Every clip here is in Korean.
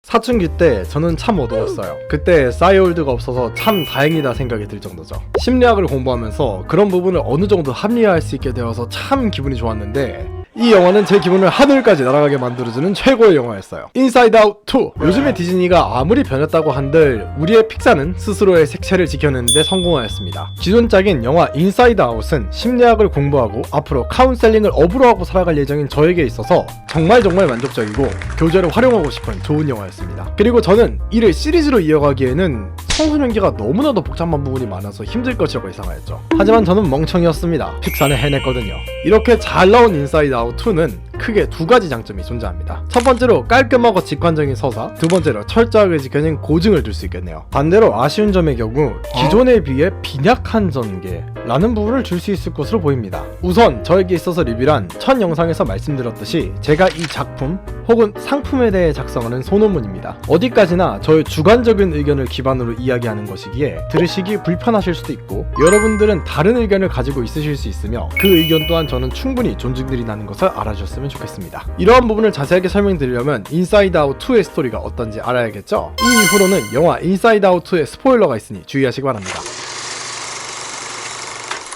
사춘기 때 저는 참 어두웠어요. 그때 싸이올드가 없어서 참 다행이다 생각이 들 정도죠. 심리학을 공부하면서 그런 부분을 어느 정도 합리화할 수 있게 되어서 참 기분이 좋았는데, 이 영화는 제 기분을 하늘까지 날아가게 만들어주는 최고의 영화였어요. 인사이드 아웃 2! 요즘에 디즈니가 아무리 변했다고 한들 우리의 픽사는 스스로의 색채를 지켜내는데 성공하였습니다. 기존작인 영화 인사이드 아웃은 심리학을 공부하고 앞으로 카운셀링을 업으로 하고 살아갈 예정인 저에게 있어서 정말 만족적이고 교재를 활용하고 싶은 좋은 영화였습니다. 그리고 저는 이를 시리즈로 이어가기에는 청소년기가 너무나도 복잡한 부분이 많아서 힘들 것이라고 예상하였죠. 하지만 저는 멍청이었습니다. 픽사는 해냈거든요. 이렇게 잘 나온 인사이드 아웃 2는 크게 두 가지 장점이 존재합니다. 첫 번째로 깔끔하고 직관적인 서사, 두 번째로 철저하게 지켜진 고증을 줄 수 있겠네요. 반대로 아쉬운 점의 경우 기존에 비해 빈약한 전개라는 부분을 줄 수 있을 것으로 보입니다. 우선 저에게 있어서 리뷰란 첫 영상에서 말씀드렸듯이 제가 이 작품 혹은 상품에 대해 작성하는 소논문입니다. 어디까지나 저의 주관적인 의견을 기반으로 이야기하는 것이기에 들으시기 불편하실 수도 있고, 여러분들은 다른 의견을 가지고 있으실 수 있으며 그 의견 또한 저는 충분히 존중드린다는 것을 알아주셨으면 좋겠습니다. 이러한 부분을 자세하게 설명드리려면 인사이드 아웃 2의 스토리가 어떤지 알아야겠죠? 이 이후로는 영화 인사이드 아웃 2의 스포일러가 있으니 주의하시기 바랍니다.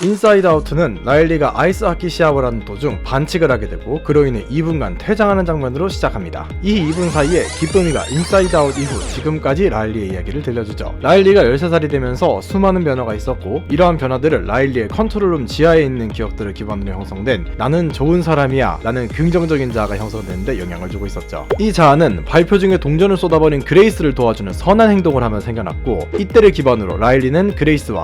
인사이드 아웃은 라일리가 아이스 하키 시합을 하는 도중 반칙을 하게 되고 그로 인해 2분간 퇴장하는 장면으로 시작합니다. 이 2분 사이에 기쁨이가 인사이드 아웃 이후 지금까지 라일리의 이야기를 들려주죠. 라일리가 13살이 되면서 수많은 변화가 있었고, 이러한 변화들을 라일리의 컨트롤룸 지하에 있는 기억들을 기반으로 형성된 나는 좋은 사람이야 라는 긍정적인 자아가 형성되는데 영향을 주고 있었죠. 이 자아는 발표 중에 동전을 쏟아버린 그레이스를 도와주는 선한 행동을 하며 생겨났고, 이때를 기반으로 라일리는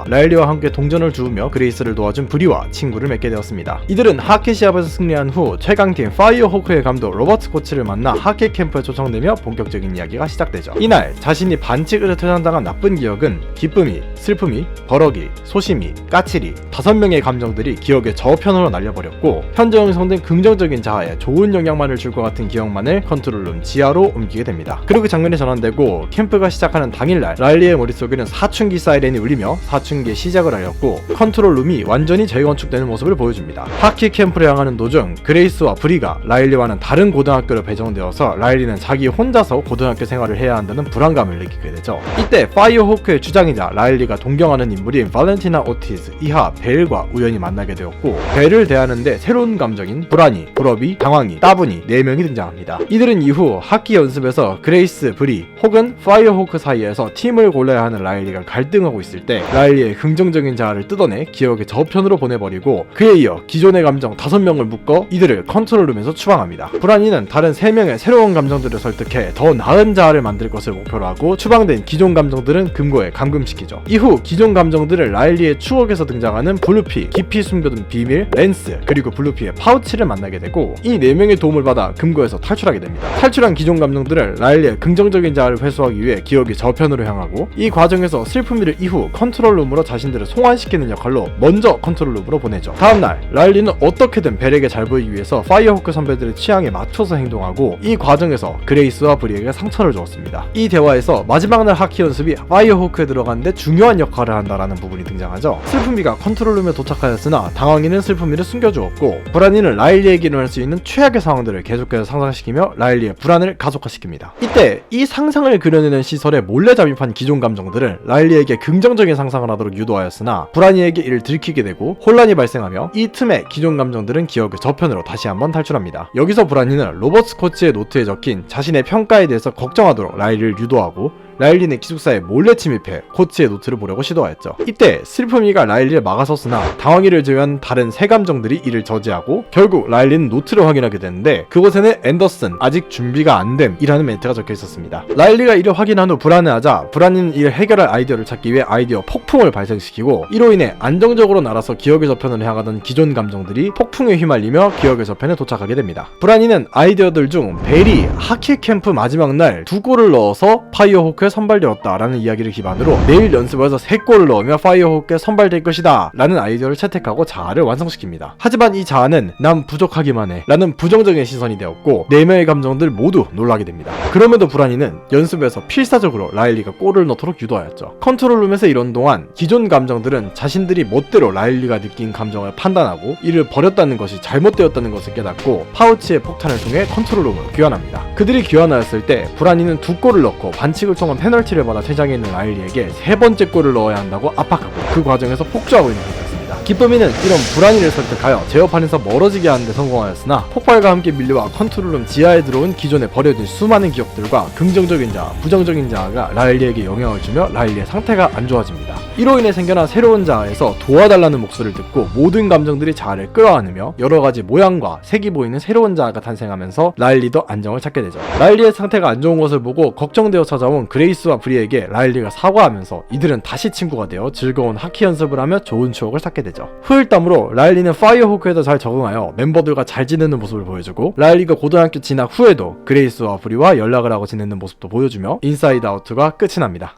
라일리와 함께 동전을 주우며 그레이스를 도와준 브리와 친구를 맺게 되었습니다. 이들은 하키 시합에서 승리한 후 최강팀 파이어호크의 감독 로버트 코치를 만나 하키 캠프에 초청되며 본격적인 이야기가 시작되죠. 이날 자신이 반칙으로 퇴장당한 나쁜 기억은 기쁨이, 슬픔이, 버럭이, 소심이, 까칠이 5명의 감정들이 기억의 저편으로 날려버렸고, 현재 형성된 긍정적인 자아에 좋은 영향만을 줄 것 같은 기억만을 컨트롤룸 지하로 옮기게 됩니다. 그리고 장면이 전환되고 캠프가 시작하는 당일날 라일리의 머릿속에는 사춘기 사이렌이 울리며 사춘기의 시작을 알렸고, 컨트롤룸이 완전히 재건축되는 모습을 보여줍니다. 하키 캠프를 향하는 도중 그레이스와 브리가 라일리와는 다른 고등학교로 배정되어서 라일리는 자기 혼자서 고등학교 생활을 해야 한다는 불안감을 느끼게 되죠. 이때 파이어호크의 주장이자 라일리가 동경하는 인물인 발렌티나 오티즈, 이하 벨과 우연히 만나게 되었고, 벨을 대하는데 새로운 감정인 불안이, 불업이, 당황이, 따분이 4명이 등장합니다. 이들은 이후 하키 연습에서 그레이스, 브리 혹은 파이어호크 사이에서 팀을 골라야 하는 라일리가 갈등하고 있을 때 라일리의 긍정적인 자아를 뜯어내 기억의 저편으로 보내버리고, 그에 이어 기존의 감정 5명을 묶어 이들을 컨트롤룸에서 추방합니다. 불안이는 다른 3명의 새로운 감정들을 설득해 더 나은 자아를 만들 것을 목표로 하고, 추방된 기존 감정들은 금고에 감금시키죠. 이후 기존 감정들을 라일리의 추억에서 등장하는 블루피, 깊이 숨겨둔 비밀, 랜스, 그리고 블루피의 파우치를 만나게 되고, 이 4명의 도움을 받아 금고에서 탈출하게 됩니다. 탈출한 기존 감정들을 라일리의 긍정적인 자아를 회수하기 위해 기억의 저편으로 향하고, 이 과정에서 슬픔이를 이후 컨트롤룸으로 자신들을 송환시키는 역할로 먼저 컨트롤룸으로 보내죠. 다음날 라일리는 어떻게든 벨에게 잘 보이기 위해서 파이어호크 선배들의 취향에 맞춰서 행동하고, 이 과정에서 그레이스와 브리에게 상처를 주었습니다. 이 대화에서 마지막 날 하키 연습이 파이어호크에 들어가는데 중요한 역할을 한다라는 부분이 등장하죠. 슬픔이가 컨트롤룸에 도착하였으나 당황이는 슬픔이를 숨겨주었고, 불안이는 라일리에게 일어날 수 있는 최악의 상황들을 계속해서 상상시키며 라일리의 불안을 가속화시킵니다. 이때 이 상상을 그려내는 시설에 몰래 잠입한 기존 감정들은 라일리에게 긍정적인 상상을 하도록 유도하였으나 불안이에게 이를 들키게 되고 혼란이 발생하며, 이 틈에 기존 감정들은 기억의 저편으로 다시 한번 탈출합니다. 여기서 불안이는 로버트 코치의 노트에 적힌 자신의 평가에 대해서 걱정하도록 라일리를 유도하고, 라일리는 기숙사에 몰래 침입해 코치의 노트를 보려고 시도하였죠. 이때 슬픔이가 라일리를 막아섰으나 당황이를 제외한 다른 3감정들이 이를 저지하고, 결국 라일리는 노트를 확인하게 되는데 그곳에는 앤더슨 아직 준비가 안 됨이라는 멘트가 적혀 있었습니다. 라일리가 이를 확인한 후 불안해하자 불안이는 이를 해결할 아이디어를 찾기 위해 아이디어 폭풍을 발생시키고, 이로 인해 안정적으로 날아서 기억의 저편으로 향하던 기존 감정들이 폭풍에 휘말리며 기억의 저편에 도착하게 됩니다. 불안이는 아이디어들 중 벨이 하키 캠프 마지막 날 2골을 넣어서 파이어호크의 잘 선발되었다라는 이야기를 기반으로 내일 연습에서 3골을 넣으며 파이어호크에 선발될 것이다 라는 아이디어를 채택하고 자아를 완성시킵니다. 하지만 이 자아는 난 부족하기만 해 라는 부정적인 시선이 되었고 4명의 감정들 모두 놀라게 됩니다. 그럼에도 브라니는 연습에서 필사적으로 라일리가 골을 넣도록 유도하였죠. 컨트롤룸에서 이런 동안 기존 감정들은 자신들이 멋대로 라일리가 느낀 감정을 판단하고 이를 버렸다는 것이 잘못되었다는 것을 깨닫고 파우치의 폭탄을 통해 컨트롤룸으로 귀환합니다. 그들이 귀환하였을 때 브라니는 2골을 넣고 반칙을 통한 페널티를 받아 퇴장해 있는 라일리에게 3번째 골을 넣어야 한다고 압박하고 그 과정에서 폭주하고 있는 거였습니다. 기쁨이는 이런 브라니를 설득하여 제어판에서 멀어지게 하는데 성공하였으나 폭발과 함께 밀려와 컨트롤룸 지하에 들어온 기존에 버려진 수많은 기억들과 긍정적인 자아, 부정적인 자아가 라일리에게 영향을 주며 라일리의 상태가 안 좋아집니다. 이로 인해 생겨난 새로운 자아에서 도와달라는 목소리를 듣고 모든 감정들이 자아를 끌어안으며 여러가지 모양과 색이 보이는 새로운 자아가 탄생하면서 라일리도 안정을 찾게 되죠. 라일리의 상태가 안 좋은 것을 보고 걱정되어 찾아온 그레이스와 브리에게 라일리가 사과하면서 이들은 다시 친구가 되어 즐거운 하키 연습을 하며 좋은 추억을 쌓게 되죠. 후일담으로 라일리는 파이어호크에도 잘 적응하여 멤버들과 잘 지내는 모습을 보여주고 라일리가 고등학교 진학 후에도 그레이스와 브리와 연락을 하고 지내는 모습도 보여주며 인사이드 아웃가 끝이 납니다.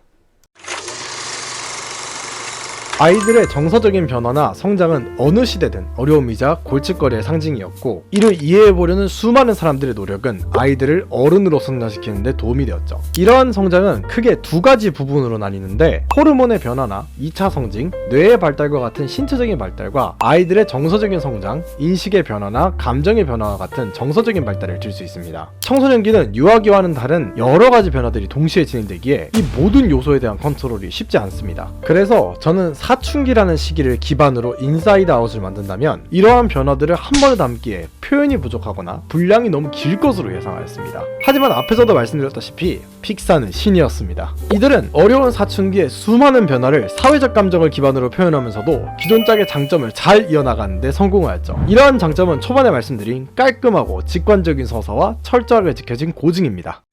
아이들의 정서적인 변화나 성장은 어느 시대든 어려움이자 골칫거리의 상징이었고 이를 이해해보려는 수많은 사람들의 노력은 아이들을 어른으로 성장시키는 데 도움이 되었죠. 이러한 성장은 크게 2가지 부분으로 나뉘는데 호르몬의 변화나 2차 성징, 뇌의 발달과 같은 신체적인 발달과 아이들의 정서적인 성장, 인식의 변화나 감정의 변화와 같은 정서적인 발달을 들 수 있습니다. 청소년기는 유아기와는 다른 여러가지 변화들이 동시에 진행되기에 이 모든 요소에 대한 컨트롤이 쉽지 않습니다. 그래서 저는 사춘기라는 시기를 기반으로 인사이드 아웃을 만든다면 이러한 변화들을 한 번에 담기에 표현이 부족하거나 분량이 너무 길 것으로 예상하였습니다. 하지만 앞에서도 말씀드렸다시피 픽사는 신이었습니다. 이들은 어려운 사춘기의 수많은 변화를 사회적 감정을 기반으로 표현하면서도 기존 짝의 장점을 잘 이어나가는 데 성공하였죠. 이러한 장점은 초반에 말씀드린 깔끔하고 직관적인 서사와 철저하게 지켜진 고증입니다.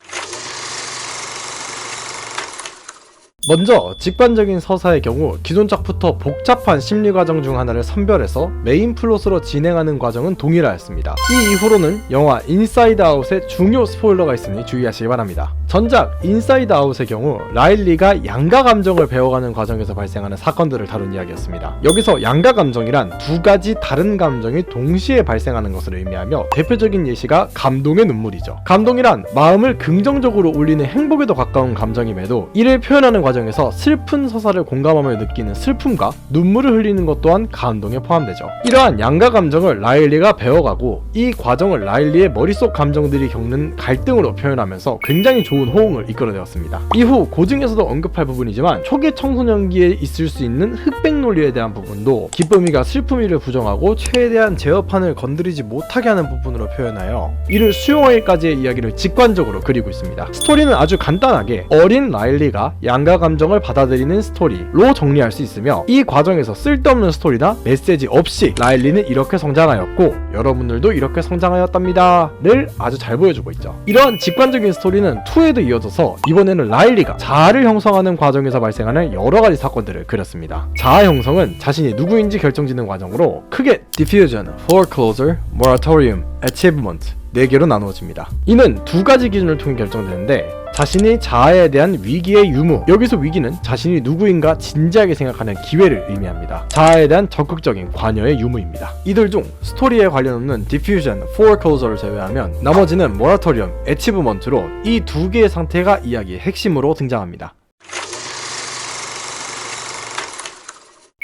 먼저 직관적인 서사의 경우 기존 작부터 복잡한 심리과정 중 하나를 선별해서 메인 플롯으로 진행하는 과정은 동일하였습니다. 이 이후로는 영화 인사이드 아웃에 중요 스포일러가 있으니 주의하시기 바랍니다. 전작 인사이드 아웃의 경우 라일리가 양가 감정을 배워가는 과정에서 발생하는 사건들을 다룬 이야기였습니다. 여기서 양가 감정이란 2가지 다른 감정이 동시에 발생하는 것을 의미하며 대표적인 예시가 감동의 눈물이죠. 감동이란 마음을 긍정적으로 울리는 행복에 더 가까운 감정임에도 이를 표현하는 과정에서 슬픈 서사를 공감하며 느끼는 슬픔과 눈물을 흘리는 것 또한 감동에 포함되죠. 이러한 양가 감정을 라일리가 배워가고 이 과정을 라일리의 머릿속 감정들이 겪는 갈등으로 표현하면서 굉장히 좋은 호응을 이끌어내었습니다. 이후 고증에서도 언급할 부분이지만 초기 청소년기에 있을 수 있는 흑백 논리에 대한 부분도 기쁨이가 슬픔이를 부정하고 최대한 제어판을 건드리지 못하게 하는 부분으로 표현하여 이를 수용하기까지의 이야기를 직관적으로 그리고 있습니다. 스토리는 아주 간단하게 어린 라일리가 양가 감정을 받아들이는 스토리로 정리할 수 있으며 이 과정에서 쓸데없는 스토리나 메시지 없이 라일리는 이렇게 성장하였고 여러분들도 이렇게 성장하였답니다 를 아주 잘 보여주고 있죠. 이러한 직관적인 스토리는 2에도 이어져서 이번에는 라일리가 자아를 형성하는 과정에서 발생하는 여러가지 사건들을 그렸습니다. 자아 형성은 자신이 누구인지 결정짓는 과정으로 크게 Diffusion, Foreclosure, Moratorium, Achievement 4개로 나누어집니다. 이는 2가지 기준을 통해 결정되는데 자신이 자아에 대한 위기의 유무, 여기서 위기는 자신이 누구인가 진지하게 생각하는 기회를 의미합니다. 자아에 대한 적극적인 관여의 유무입니다. 이들 중 스토리에 관련 없는 Diffusion, Foreclosure를 제외하면 나머지는 Moratorium, Achievement로 이 2개의 상태가 이야기의 핵심으로 등장합니다.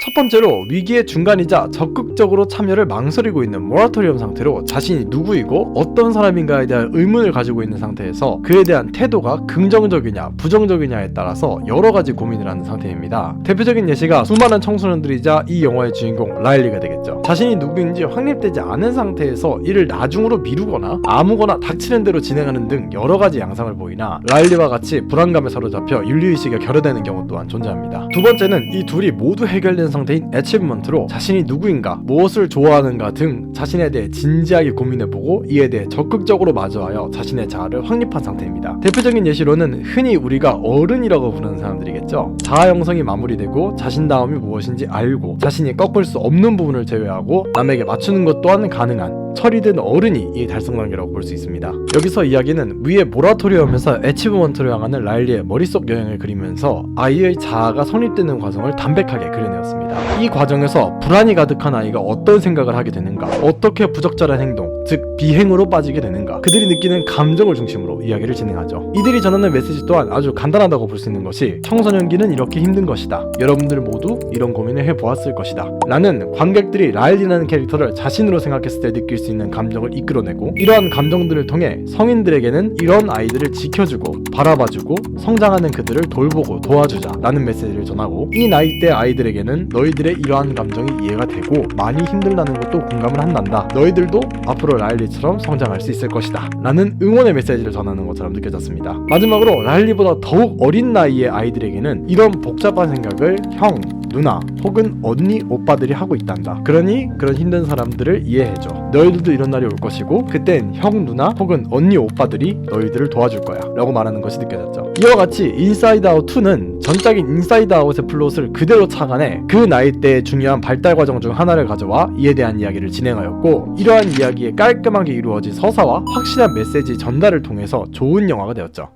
첫 번째로 위기의 중간이자 적극적으로 참여를 망설이고 있는 모라토리엄 상태로 자신이 누구이고 어떤 사람인가에 대한 의문을 가지고 있는 상태에서 그에 대한 태도가 긍정적이냐 부정적이냐에 따라서 여러가지 고민을 하는 상태입니다. 대표적인 예시가 수많은 청소년들이자 이 영화의 주인공 라일리가 되겠죠. 자신이 누구인지 확립되지 않은 상태에서 이를 나중으로 미루거나 아무거나 닥치는 대로 진행하는 등 여러가지 양상을 보이나 라일리와 같이 불안감에 사로잡혀 윤리의식에 결여되는 경우 또한 존재합니다. 두 번째는 이 둘이 모두 해결된 상태인 애치브먼트로 자신이 누구인가, 무엇을 좋아하는가 등 자신에 대해 진지하게 고민해보고 이에 대해 적극적으로 마주하여 자신의 자아를 확립한 상태입니다. 대표적인 예시로는 흔히 우리가 어른이라고 부르는 사람들이겠죠. 자아 형성이 마무리되고 자신다움이 무엇인지 알고 자신이 꺾을 수 없는 부분을 제외하고 남에게 맞추는 것 또한 가능한 철이 든 어른이 이 달성 단계라고 볼 수 있습니다. 여기서 이야기는 위의 모라토리엄에서 애치브먼트로 향하는 라일리의 머릿속 여행을 그리면서 아이의 자아가 성립되는 과정을 담백하게 그려내었습니다. 이 과정에서 불안이 가득한 아이가 어떤 생각을 하게 되는가, 어떻게 부적절한 행동, 즉 비행으로 빠지게 되는가, 그들이 느끼는 감정을 중심으로 이야기를 진행하죠. 이들이 전하는 메시지 또한 아주 간단하다고 볼 수 있는 것이 청소년기는 이렇게 힘든 것이다, 여러분들 모두 이런 고민을 해보았을 것이다 라는 관객들이 라일리라는 캐릭터를 자신으로 생각했을 때 느낄 수 있는 감정을 이끌어내고, 이러한 감정들을 통해 성인들에게는 이런 아이들을 지켜주고 바라봐주고 성장하는 그들을 돌보고 도와주자 라는 메시지를 전하고, 이 나이대 아이들에게는 너희들의 이러한 감정이 이해가 되고 많이 힘들다는 것도 공감을 한단다, 너희들도 앞으로 라일리처럼 성장할 수 있을 것이다 라는 응원의 메시지를 전하는 것처럼 느껴졌습니다. 마지막으로 라일리보다 더욱 어린 나이의 아이들에게는 이런 복잡한 생각을 형, 누나 혹은 언니, 오빠들이 하고 있단다. 그러니 그런 힘든 사람들을 이해해줘. 너희들도 이런 날이 올 것이고 그땐 형, 누나 혹은 언니, 오빠들이 너희들을 도와줄 거야 라고 말하는 것이 느껴졌죠. 이와 같이 인사이드 아웃 2는 전작인 인사이드 아웃의 플롯을 그대로 착안해 그 나이 때의 중요한 발달 과정 중 하나를 가져와 이에 대한 이야기를 진행하였고, 이러한 이야기에 깔끔하게 이루어진 서사와 확실한 메시지 전달을 통해서 좋은 영화가 되었죠.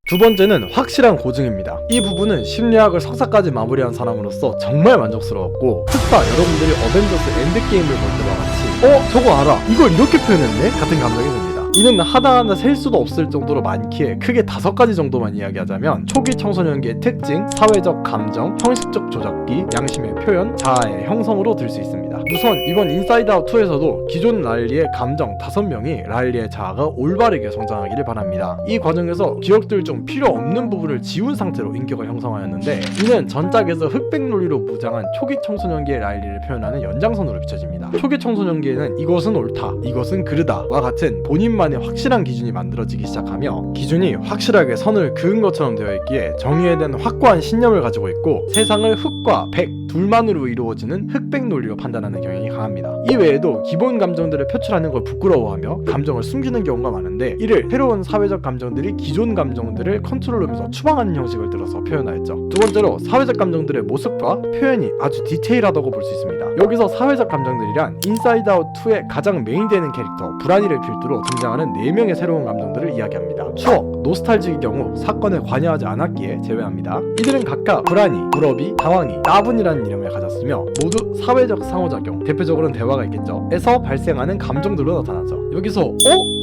두 번째는 확실한 고증입니다. 이 부분은 심리학을 석사까지 마무리한 사람으로서 정말 만족스러웠고, 특히 여러분들이 어벤져스 엔드게임을 볼 때와 같이 저거 알아, 이걸 이렇게 표현했네? 같은 감정이 듭니다. 이는 하나하나 셀 수도 없을 정도로 많기에 크게 5가지 정도만 이야기하자면, 초기 청소년기의 특징, 사회적 감정, 형식적 조작기, 양심의 표현, 자아의 형성으로 들 수 있습니다. 우선 이번 인사이드 아웃 2에서도 기존 라일리의 감정 5명이 라일리의 자아가 올바르게 성장하기를 바랍니다. 이 과정에서 기억들 중 필요 없는 부분을 지운 상태로 인격을 형성하였는데, 이는 전작에서 흑백 논리로 무장한 초기 청소년기의 라일리를 표현하는 연장선으로 비춰집니다. 초기 청소년기에는 이것은 옳다, 이것은 그르다 와 같은 본인만의 확실한 기준이 만들어지기 시작하며, 기준이 확실하게 선을 그은 것처럼 되어 있기에 정의에 대한 확고한 신념을 가지고 있고, 세상을 흑과 백 둘만으로 이루어지는 흑백 논리로 판단하는 경향이 강합니다. 이 외에도 기본 감정들을 표출하는 걸 부끄러워하며 감정을 숨기는 경우가 많은데, 이를 새로운 사회적 감정들이 기존 감정들을 컨트롤하면서 추방하는 형식을 들어서 표현하였죠. 두 번째로 사회적 감정들의 모습과 표현이 아주 디테일하다고 볼 수 있습니다. 여기서 사회적 감정들이란 인사이드 아웃 2의 가장 메인되는 캐릭터 브라니를 필두로 등장하는 4명의 새로운 감정들을 이야기합니다. 추억, 노스탈지의 경우 사건에 관여하지 않았기에 제외합니다. 이들은 각각 브라니, 무러비, 당황이, 따분이라는 이름을 가졌으며 모두 사회적 상호작용, 대표적으로는 대화가 있겠죠, 에서 발생하는 감정들로 나타나죠. 여기서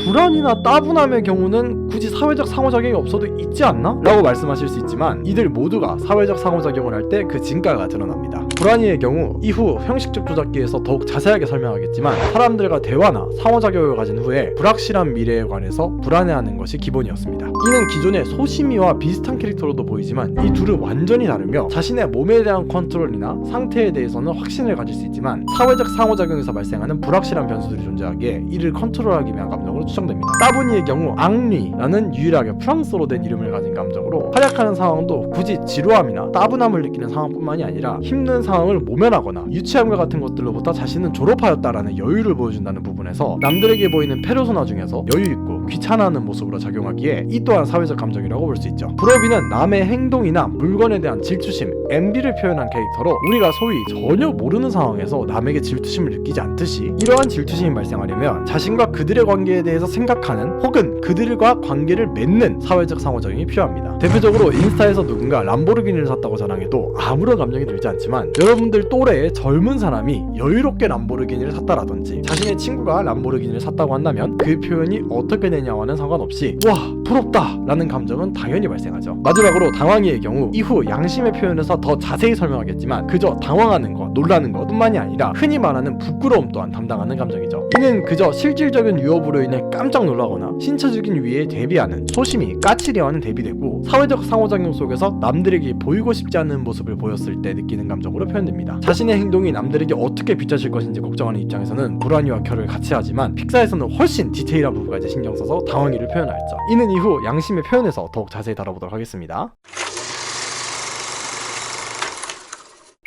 불안이나 따분함의 경우는 굳이 사회적 상호작용이 없어도 있지 않나? 라고 말씀하실 수 있지만, 이들 모두가 사회적 상호작용을 할 때 그 진가가 드러납니다. 불안이의 경우 이후 형식적 조작기에서 더욱 자세하게 설명하겠지만, 사람들과 대화나 상호작용을 가진 후에 불확실한 미래에 관해서 불안해하는 것이 기본이었습니다. 이는 기존의 소심이와 비슷한 캐릭터로도 보이지만 이 둘은 완전히 다르며, 자신의 몸에 대한 컨트롤이나 상태에 대해서는 확신을 가질 수 있지만 사회적 상호작용에서 발생하는 불확실한 변수들이 존재하기에 이를 컨트롤하기 위한 감정으로 추정됩니다. 따분이의 경우 앙리라는 유일하게 프랑스어로 된 이름을 가진 감정으로, 활약하는 상황도 굳이 지루함이나 따분함을 느끼는 상황뿐만이 아니라 힘든 상황을 모면하거나 유치함과 같은 것들로부터 자신은 졸업하였다라는 여유를 보여준다는 부분에서 남들에게 보이는 페르소나 중에서 여유있고 귀찮아하는 모습으로 작용하기에 이 또한 사회적 감정이라고 볼 수 있죠. 브러비는 남의 행동이나 물건에 대한 질투심, envy를 표현한 캐릭터로, 우리가 소위 전혀 모르는 상황에서 남에게 질투심을 느끼지 않듯이 이러한 질투심이 발생하려면 자신과 그들의 관계에 대해서 생각하는 혹은 그들과 관계를 맺는 사회적 상호작용이 필요합니다. 대표적으로 인스타에서 누군가 람보르기니를 샀다고 자랑해도 아무런 감정이 들지 않지만, 여러분들 또래의 젊은 사람이 여유롭게 람보르기니를 샀다라든지 자신의 친구가 람보르기니를 샀다고 한다면 그 표현이 어떻게 되냐와는 상관없이 와 부럽다 라는 감정은 당연히 발생하죠. 마지막으로 당황이의 경우 이후 양심의 표현에서 더 자세히 설명하겠지만, 그저 당황하는 것, 놀라는 것 뿐만이 아니라 흔히 말하는 부끄러움 또한 담당하는 감정이죠. 이는 그저 실질적인 위협으로 인해 깜짝 놀라거나 신체적인 위해에 대비하는, 소심이 까칠해하는 대비되고, 사회적 상호작용 속에서 남들에게 보이고 싶지 않은 모습을 보였을 때 느끼는 감정으로 표현됩니다. 자신의 행동이 남들에게 어떻게 비춰질 것인지 걱정하는 입장에서는 불안이와 결을 같이 하지만, 픽사에서는 훨씬 디테일한 부분까지 신경 써서 당황이를 표현하였죠. 이는 이후 양심의 표현에서 더욱 자세히 다뤄보도록 하겠습니다.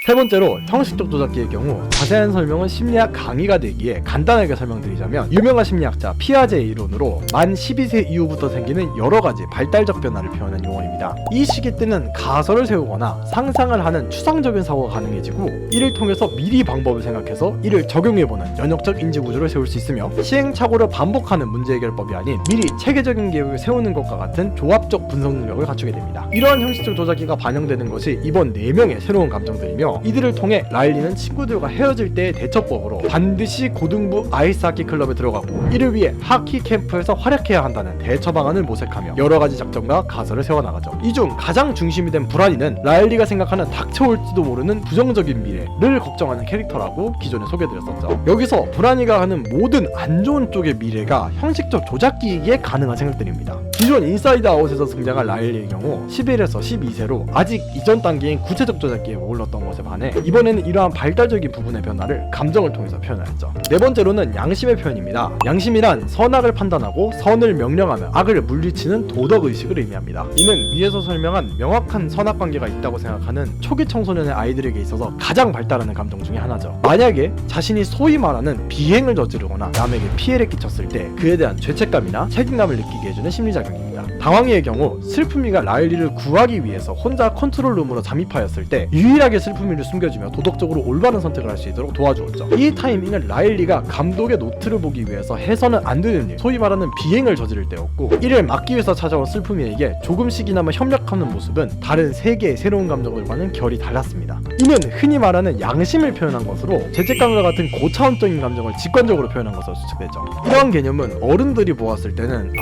세 번째로 형식적 조작기의 경우 자세한 설명은 심리학 강의가 되기에 간단하게 설명드리자면 유명한 심리학자 피아제의 이론으로 만 12세 이후부터 생기는 여러가지 발달적 변화를 표현한 용어입니다. 이 시기 때는 가설을 세우거나 상상을 하는 추상적인 사고가 가능해지고 이를 통해서 미리 방법을 생각해서 이를 적용해보는 연역적 인지구조를 세울 수 있으며 시행착오를 반복하는 문제 해결법이 아닌 미리 체계적인 계획을 세우는 것과 같은 조합적 분석 능력을 갖추게 됩니다. 이러한 형식적 조작기가 반영되는 것이 이번 4명의 새로운 감정들이며 이들을 통해 라일리는 친구들과 헤어질 때의 대처법으로 반드시 고등부 아이스하키 클럽에 들어가고 이를 위해 하키 캠프에서 활약해야 한다는 대처 방안을 모색하며 여러가지 작전과 가설을 세워나가죠. 이 중 가장 중심이 된 브라니는 라일리가 생각하는 닥쳐올지도 모르는 부정적인 미래를 걱정하는 캐릭터라고 기존에 소개해드렸었죠. 여기서 브라니가 하는 모든 안 좋은 쪽의 미래가 형식적 조작기이기에 가능한 생각들입니다. 기존 인사이드 아웃에서 등장한 라일리의 경우 11에서 12세로 아직 이전 단계인 구체적 조작기에 머물렀던 것에 반해 이번에는 이러한 발달적인 부분의 변화를 감정을 통해서 표현하였죠. 네 번째로는 양심의 표현입니다. 양심이란 선악을 판단하고 선을 명령하며 악을 물리치는 도덕의식을 의미합니다. 이는 위에서 설명한 명확한 선악관계가 있다고 생각하는 초기 청소년의 아이들에게 있어서 가장 발달하는 감정 중에 하나죠. 만약에 자신이 소위 말하는 비행을 저지르거나 남에게 피해를 끼쳤을 때 그에 대한 죄책감이나 책임감을 느끼게 해주는 심리작용입니다. 당황이의 경우 슬픔이가 라일리를 구하기 위해서 혼자 컨트롤룸으로 잠입하였을 때 유일하게 슬픔이를 숨겨주며 도덕적으로 올바른 선택을 할 수 있도록 도와주었죠. 이 타이밍은 라일리가 감독의 노트를 보기 위해서 해서는 안 되는 일, 소위 말하는 비행을 저지를 때였고 이를 막기 위해서 찾아온 슬픔이에게 조금씩이나마 협력하는 모습은 다른 세 개의 새로운 감정들과는 결이 달랐습니다. 이는 흔히 말하는 양심을 표현한 것으로 죄책감과 같은 고차원적인 감정을 직관적으로 표현한 것으로 추측되죠. 이러한 개념은 어른들이 보았을 때는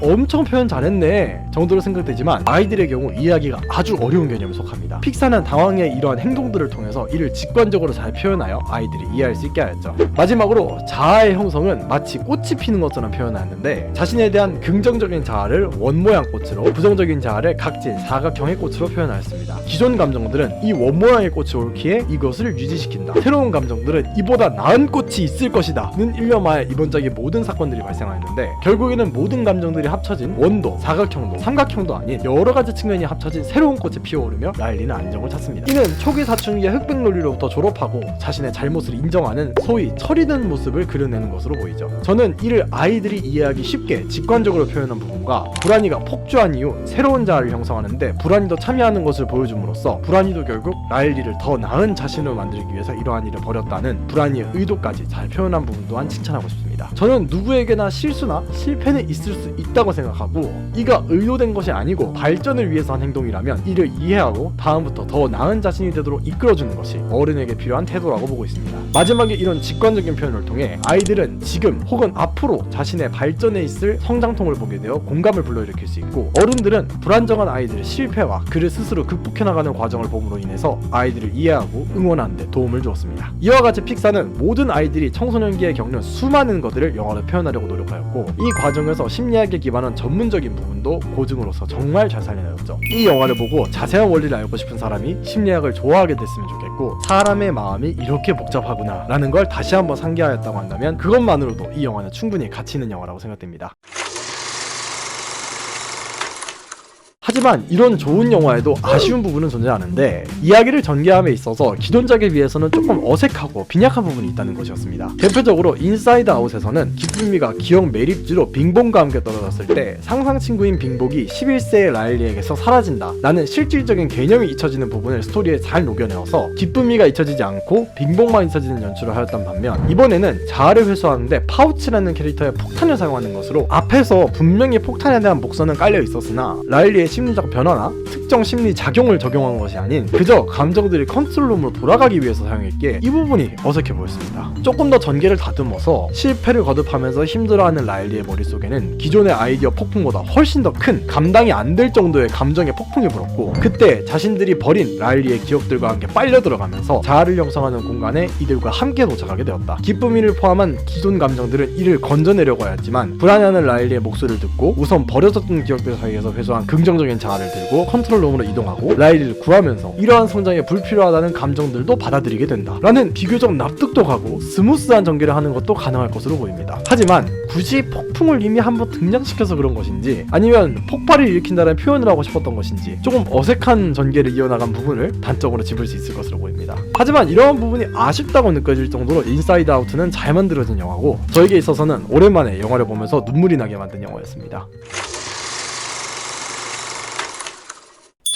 엄청 표현 잘했네 정도로 생각되지만 아이들의 경우 이해하기가 아주 어려운 개념에 속합니다. 픽사는 당황의 이러한 행동들을 통해서 이를 직관적으로 잘 표현하여 아이들이 이해할 수 있게 하였죠. 마지막으로 자아의 형성은 마치 꽃이 피는 것처럼 표현하였는데 자신에 대한 긍정적인 자아를 원모양 꽃으로 부정적인 자아를 각진 사각형의 꽃으로 표현하였습니다. 기존 감정들은 이 원모양의 꽃이 옳기에 이것을 유지시킨다. 새로운 감정들은 이보다 나은 꽃이 있을 것이다 는 일념하에 이번 작의 모든 사건들이 발생하였는데 결국에는 모든 감정들이 합쳐진 원도, 사각형도, 삼각형도 아닌 여러가지 측면이 합쳐진 새로운 꽃이 피어오르며 라일리는 안정을 찾습니다. 이는 초기 사춘기의 흑백 논리로부터 졸업하고 자신의 잘못을 인정하는 소위 철이든 모습을 그려내는 것으로 보이죠. 저는 이를 아이들이 이해하기 쉽게 직관적으로 표현한 부분과 브라니가 폭주한 이후 새로운 자아를 형성하는데 브라니도 참여하는 것을 보여줌으로써 브라니도 결국 라일리를 더 나은 자신을 만들기 위해서 이러한 일을 벌였다는 브라니의 의도까지 잘 표현한 부분 또한 칭찬하고 싶습니다. 저는 누구에게나 실수나 실패는 있을 수 있다고 생각하고 이가 의도된 것이 아니고 발전을 위해서 한 행동이라면 이를 이해하고 다음부터 더 나은 자신이 되도록 이끌어주는 것이 어른에게 필요한 태도라고 보고 있습니다. 마지막에 이런 직관적인 표현을 통해 아이들은 지금 혹은 앞으로 자신의 발전에 있을 성장통을 보게 되어 공감을 불러일으킬 수 있고 어른들은 불안정한 아이들의 실패와 그를 스스로 극복해나가는 과정을 봄으로 인해서 아이들을 이해하고 응원하는 데 도움을 주었습니다. 이와 같이 픽사는 모든 아이들이 청소년기에 겪는 수많은 것들을 영화로 표현하려고 노력하였고 이 과정에서 심리학에 기반한 전문적인 부분도 고증으로서 정말 잘 살려냈죠. 이 영화를 보고 자세한 원리를 알고 싶은 사람이 심리학을 좋아하게 됐으면 좋겠고 사람의 마음이 이렇게 복잡하구나 라는 걸 다시 한번 상기하였다고 한다면 그것만으로도 이 영화는 충분히 가치 있는 영화라고 생각됩니다. 하지만 이런 좋은 영화에도 아쉬운 부분은 존재하는데 이야기를 전개함에 있어서 기존작에 비해서는 조금 어색하고 빈약한 부분이 있다는 것이었습니다. 대표적으로 인사이드 아웃에서는 기쁨이가 기억 매립지로 빙봉과 함께 떨어졌을 때 상상 친구인 빙복이 11세의 라일리에게서 사라진다 라는 실질적인 개념이 잊혀지는 부분을 스토리에 잘 녹여내어서 기쁨이가 잊혀지지 않고 빙봉만 잊혀지는 연출을 하였던 반면 이번에는 자아를 회수하는데 파우치라는 캐릭터의 폭탄을 사용하는 것으로 앞에서 분명히 폭탄에 대한 목선은 깔려 있었으나 라일리의 심리적 변화나 특정 심리 작용을 적용한 것이 아닌 그저 감정들이 컨트롤룸으로 돌아가기 위해서 사용했기에 이 부분이 어색해 보였습니다. 조금 더 전개를 다듬어서 실패를 거듭하면서 힘들어하는 라일리의 머릿속에는 기존의 아이디어 폭풍보다 훨씬 더 큰 감당이 안 될 정도의 감정의 폭풍이 불었고 그때 자신들이 버린 라일리의 기억들과 함께 빨려 들어가면서 자아를 형성하는 공간에 이들과 함께 도착하게 되었다. 기쁨이를 포함한 기존 감정들은 이를 건져내려고 하였지만 불안해하는 라일리의 목소리를 듣고 우선 버려졌던 기억들 사이에서 회수한 긍정적인 긍정적인 자아를 들고 컨트롤룸으로 이동하고 라일리를 구하면서 이러한 성장에 불필요하다는 감정들도 받아들이게 된다 라는 비교적 납득도 가고 스무스한 전개를 하는 것도 가능할 것으로 보입니다. 하지만 굳이 폭풍을 이미 한번 등장시켜서 그런 것인지 아니면 폭발을 일으킨다는 표현을 하고 싶었던 것인지 조금 어색한 전개를 이어나간 부분을 단점으로 짚을 수 있을 것으로 보입니다. 하지만 이러한 부분이 아쉽다고 느껴질 정도로 인사이드 아웃은 잘 만들어진 영화고 저에게 있어서는 오랜만에 영화를 보면서 눈물이 나게 만든 영화였습니다.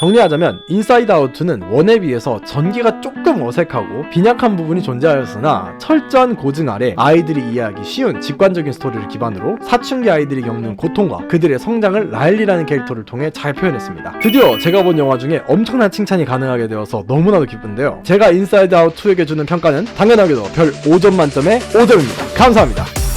정리하자면 인사이드 아웃2는 원에 비해서 전개가 조금 어색하고 빈약한 부분이 존재하였으나 철저한 고증 아래 아이들이 이해하기 쉬운 직관적인 스토리를 기반으로 사춘기 아이들이 겪는 고통과 그들의 성장을 라일리라는 캐릭터를 통해 잘 표현했습니다. 드디어 제가 본 영화 중에 엄청난 칭찬이 가능하게 되어서 너무나도 기쁜데요. 제가 인사이드 아웃2에게 주는 평가는 당연하게도 별 5점 만점에 5점입니다. 감사합니다.